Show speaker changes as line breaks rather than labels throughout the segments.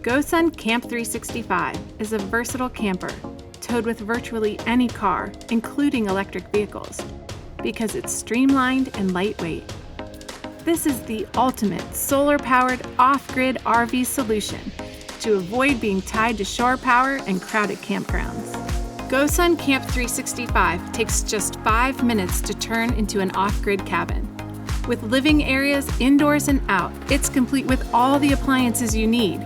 GoSun Camp 365 is a versatile camper towed with virtually any car, including electric vehicles, because it's streamlined and lightweight. This is the ultimate solar-powered off-grid RV solution to avoid being tied to shore power and crowded campgrounds. GoSun Camp 365 takes just 5 minutes to turn into an off-grid cabin. With living areas indoors and out, it's complete with all the appliances you need: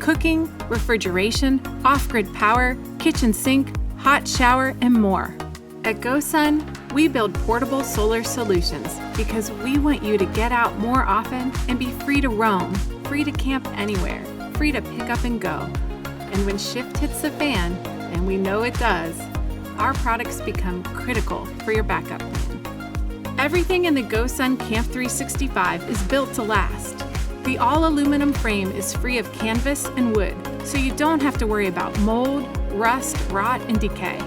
cooking, refrigeration, off-grid power, kitchen sink, hot shower, and more. At GoSun, we build portable solar solutions because we want you to get out more often and be free to roam, free to camp anywhere, free to pick up and go. And when shift hits the fan, and we know it does, our products become critical for your backup plan. Everything in the GoSun Camp 365 is built to last. The all-aluminum frame is free of canvas and wood, so you don't have to worry about mold, rust, rot, and decay.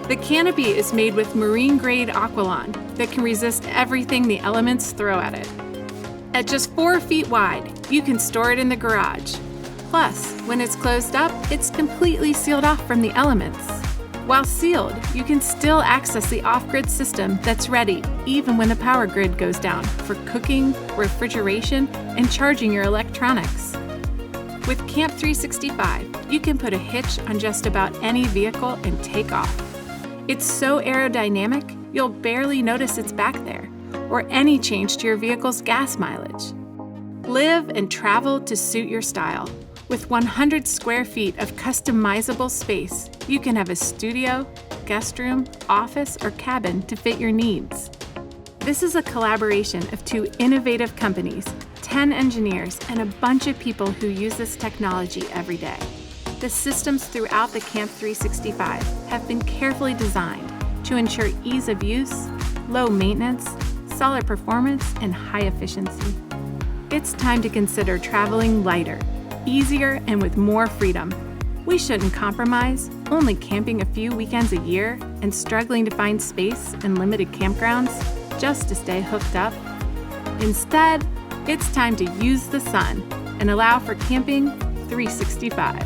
The canopy is made with marine-grade Aqualon that can resist everything the elements throw at it. At just 4 feet wide, you can store it in the garage. Plus, when it's closed up, it's completely sealed off from the elements. While sealed, you can still access the off-grid system that's ready even when the power grid goes down for cooking, refrigeration, and charging your electronics. With Camp 365, you can put a hitch on just about any vehicle and take off. It's so aerodynamic, you'll barely notice it's back there, or any change to your vehicle's gas mileage. Live and travel to suit your style. With 100 square feet of customizable space, you can have a studio, guest room, office, or cabin to fit your needs. This is a collaboration of 2 innovative companies, 10 engineers, and a bunch of people who use this technology every day. The systems throughout the Camp 365 have been carefully designed to ensure ease of use, low maintenance, solid performance, and high efficiency. It's time to consider traveling lighter, easier, and with more freedom. We shouldn't compromise, only camping a few weekends a year and struggling to find space in limited campgrounds just to stay hooked up. Instead, it's time to use the sun and allow for camping 365.